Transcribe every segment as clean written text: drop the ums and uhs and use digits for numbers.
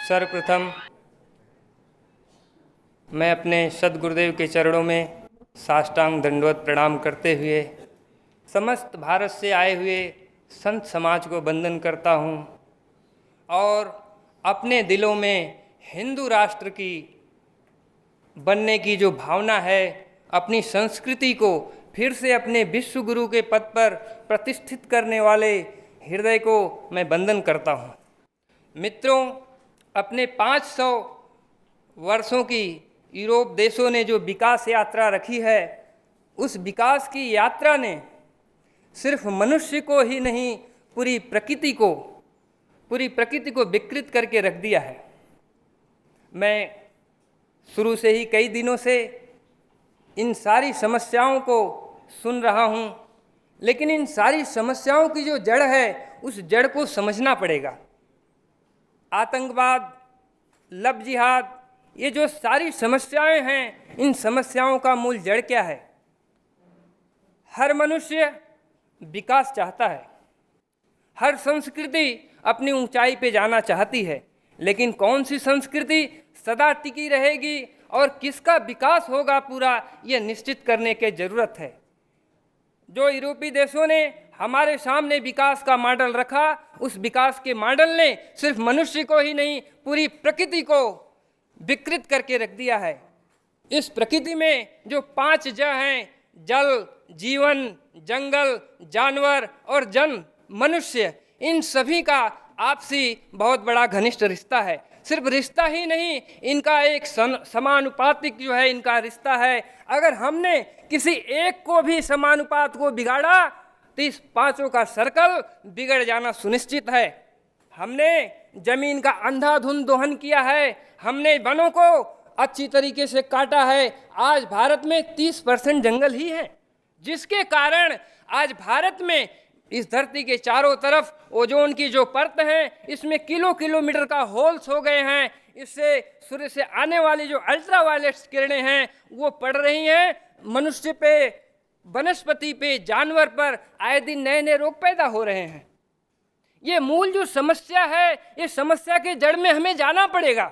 सर्वप्रथम मैं अपने सद्गुरुदेव के चरणों में साष्टांग दंडवत प्रणाम करते हुए समस्त भारत से आए हुए संत समाज को वंदन करता हूँ और अपने दिलों में हिंदू राष्ट्र की बनने की जो भावना है, अपनी संस्कृति को फिर से अपने विश्व गुरु के पद पर प्रतिष्ठित करने वाले हृदय को मैं वंदन करता हूँ। मित्रों, अपने 500 वर्षों की यूरोप देशों ने जो विकास यात्रा रखी है, उस विकास की यात्रा ने सिर्फ मनुष्य को ही नहीं, पूरी प्रकृति को विकृत करके रख दिया है। मैं शुरू से ही कई दिनों से इन सारी समस्याओं को सुन रहा हूँ, लेकिन इन सारी समस्याओं की जो जड़ है, उस जड़ को समझना पड़ेगा। आतंकवाद, लव जिहाद, ये जो सारी समस्याएं हैं, इन समस्याओं का मूल जड़ क्या है? हर मनुष्य विकास चाहता है, हर संस्कृति अपनी ऊंचाई पे जाना चाहती है, लेकिन कौन सी संस्कृति सदा टिकी रहेगी और किसका विकास होगा पूरा, ये निश्चित करने की जरूरत है। जो यूरोपीय देशों ने हमारे सामने विकास का मॉडल रखा, उस विकास के मॉडल ने सिर्फ मनुष्य को ही नहीं, पूरी प्रकृति को विकृत करके रख दिया है। इस प्रकृति में जो 5 ज हैं, जल, जीवन, जंगल, जानवर और जन, मनुष्य, इन सभी का आपसी बहुत बड़ा घनिष्ठ रिश्ता है। सिर्फ रिश्ता ही नहीं, इनका एक समानुपातिक जो है इनका रिश्ता है। अगर हमने किसी एक को भी समानुपात को बिगाड़ा तो इस 5 का सर्कल बिगड़ जाना सुनिश्चित है। हमने जमीन का अंधाधुंध दोहन किया है, हमने वनों को अच्छी तरीके से काटा है। आज भारत में 30% जंगल ही है, जिसके कारण आज भारत में इस धरती के चारों तरफ ओजोन की जो परत है, इसमें किलोमीटर का होल्स हो गए हैं। इससे सूर्य से आने वाली जो अल्ट्रावायलेट किरणें हैं वो पड़ रही हैं। मनुष्य पे, वनस्पति पे, जानवर पर आए दिन नए नए रोग पैदा हो रहे हैं। ये मूल जो समस्या है, ये समस्या के जड़ में हमें जाना पड़ेगा।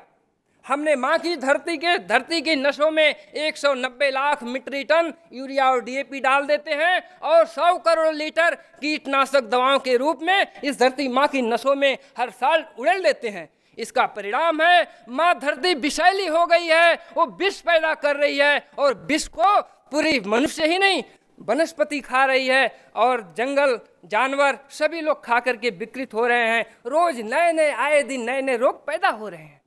हमने माँ की धरती की नसों में 190 लाख मीट्रिक टन यूरिया और डीएपी डाल देते हैं और 100 करोड़ लीटर कीटनाशक दवाओं के रूप में इस धरती माँ की नसों में हर साल उड़ेल देते हैं। इसका परिणाम है माँ धरती विषैली हो गई है, वो विष पैदा कर रही है और विष को पूरी मनुष्य ही नहीं, वनस्पति खा रही है और जंगल, जानवर सभी लोग खा करके विकृत हो रहे हैं। रोज नए आए दिन नए रोग पैदा हो रहे हैं।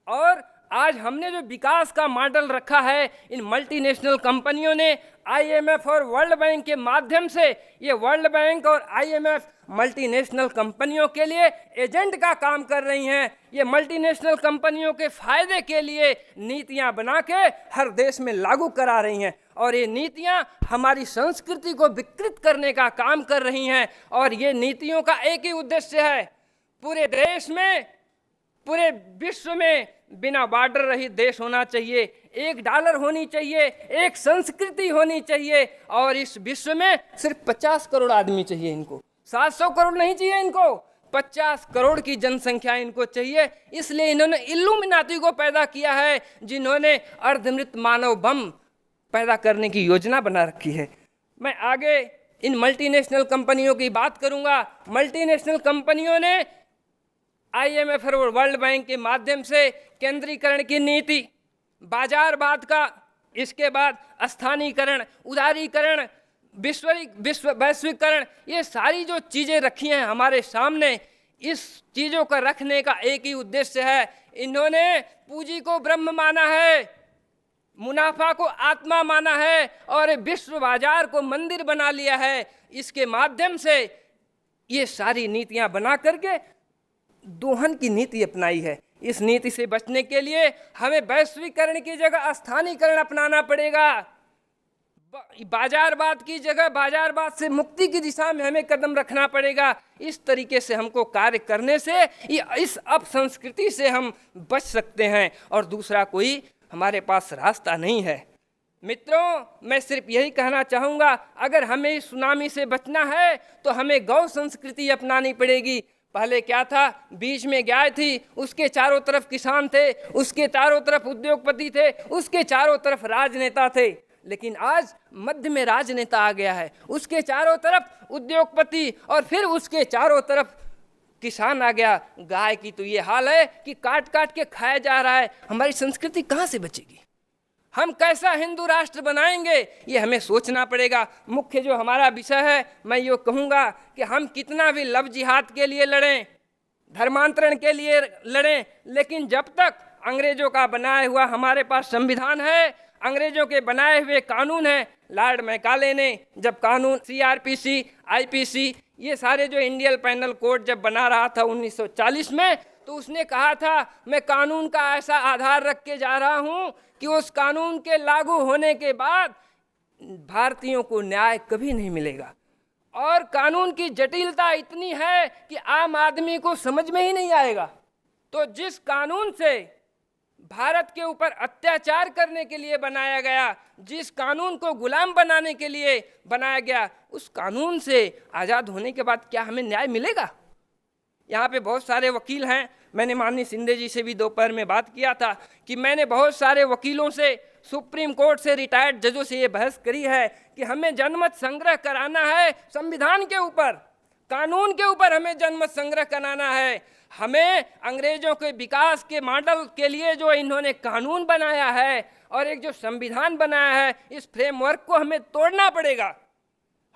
और आज हमने जो विकास का मॉडल रखा है, इन मल्टीनेशनल कंपनियों ने आईएमएफ और वर्ल्ड बैंक के माध्यम से, ये वर्ल्ड बैंक और आईएमएफ मल्टीनेशनल कंपनियों के लिए एजेंट का काम कर रही हैं। ये मल्टीनेशनल कंपनियों के फायदे के लिए नीतियां बना के हर देश में लागू करा रही हैं और ये नीतियां हमारी संस्कृति को विकृत करने का काम कर रही हैं। और ये नीतियों का एक ही उद्देश्य है, पूरे देश में, पूरे विश्व में बिना बॉर्डर रहित देश होना चाहिए, $1 होनी चाहिए, एक संस्कृति होनी चाहिए और इस विश्व में सिर्फ 50 करोड़ आदमी चाहिए। इनको 700 करोड़ नहीं चाहिए, इनको 50 करोड़ की जनसंख्या इनको चाहिए। इसलिए इन्होंने इल्यूमिनाती को पैदा किया है, जिन्होंने अर्धमृत मानव बम पैदा करने की योजना बना रखी है। मैं आगे इन मल्टीनेशनल कंपनियों की बात करूंगा। मल्टीनेशनल कंपनियों ने आईएमएफ और वर्ल्ड बैंक के माध्यम से केंद्रीकरण की नीति, बाजारवाद का, इसके बाद स्थानीयकरण, उदारीकरण, वैश्वीकरण, ये सारी जो चीज़ें रखी हैं हमारे सामने, इस चीज़ों का रखने का एक ही उद्देश्य है। इन्होंने पूंजी को ब्रह्म माना है, मुनाफा को आत्मा माना है और विश्व बाजार को मंदिर बना लिया है। इसके माध्यम से ये सारी नीतियां बना करके दोहन की नीति अपनाई है। इस नीति से बचने के लिए हमें वैश्वीकरण की जगह स्थानीयकरण अपनाना पड़ेगा। बाजारवाद की जगह बाजारवाद से मुक्ति की दिशा में हमें कदम रखना पड़ेगा। इस तरीके से हमको कार्य करने से इस अपसंस्कृति से हम बच सकते हैं और दूसरा कोई हमारे पास रास्ता नहीं है। मित्रों, मैं सिर्फ यही कहना चाहूँगा, अगर हमें इस सुनामी से बचना है तो हमें गौ संस्कृति अपनानी पड़ेगी। पहले क्या था, बीच में गाय थी, उसके चारों तरफ किसान थे, उसके चारों तरफ उद्योगपति थे, उसके चारों तरफ राजनेता थे। लेकिन आज मध्य में राजनेता आ गया है, उसके चारों तरफ उद्योगपति और फिर उसके चारों तरफ किसान आ गया। गाय की तो ये हाल है कि काट काट के खाया जा रहा है। हमारी संस्कृति कहाँ से बचेगी? हम कैसा हिंदू राष्ट्र बनाएंगे, ये हमें सोचना पड़ेगा। मुख्य जो हमारा विषय है, मैं ये कहूँगा कि हम कितना भी लव जिहाद के लिए लड़ें, धर्मांतरण के लिए लड़ें, लेकिन जब तक अंग्रेजों का बनाया हुआ हमारे पास संविधान है, अंग्रेजों के बनाए हुए कानून हैं। लॉर्ड मैकाले ने जब कानून CRPC, IPC, ये सारे जो इंडियन पेनल कोड जब बना रहा था 1940 में, तो उसने कहा था मैं कानून का ऐसा आधार रख के जा रहा हूँ कि उस कानून के लागू होने के बाद भारतीयों को न्याय कभी नहीं मिलेगा। और कानून की जटिलता इतनी है कि आम आदमी को समझ में ही नहीं आएगा। तो जिस कानून से भारत के ऊपर अत्याचार करने के लिए बनाया गया, जिस कानून को गुलाम बनाने के लिए बनाया गया, उस कानून से आज़ाद होने के बाद क्या हमें न्याय मिलेगा? यहाँ पे बहुत सारे वकील हैं। मैंने माननीय शिंदे जी से भी दोपहर में बात किया था कि मैंने बहुत सारे वकीलों से, सुप्रीम कोर्ट से, रिटायर्ड जजों से ये बहस करी है कि हमें जनमत संग्रह कराना है संविधान के ऊपर, कानून के ऊपर हमें जनमत संग्रह कराना है। हमें अंग्रेजों के विकास के मॉडल के लिए जो इन्होंने कानून बनाया है और एक जो संविधान बनाया है, इस फ्रेमवर्क को हमें तोड़ना पड़ेगा।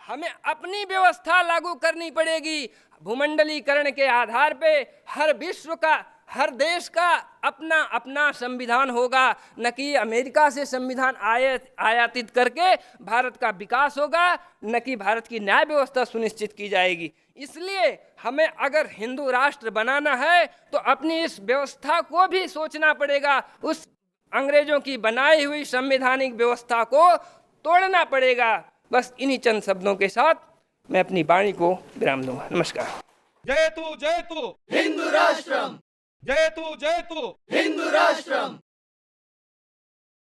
हमें अपनी व्यवस्था लागू करनी पड़ेगी। भूमंडलीकरण के आधार पे हर विश्व का, हर देश का अपना अपना संविधान होगा, न कि अमेरिका से संविधान आयातित करके भारत का विकास होगा, न कि भारत की न्याय व्यवस्था सुनिश्चित की जाएगी। इसलिए हमें अगर हिंदू राष्ट्र बनाना है तो अपनी इस व्यवस्था को भी सोचना पड़ेगा, उस अंग्रेजों की बनाई हुई संवैधानिक व्यवस्था को तोड़ना पड़ेगा। बस इन्हीं चंद शब्दों के साथ मैं अपनी वाणी को विराम दूंगा। नमस्कार। जयतु जयतु हिंदू राष्ट्रम, जयतु जयतु हिंदू राष्ट्रम।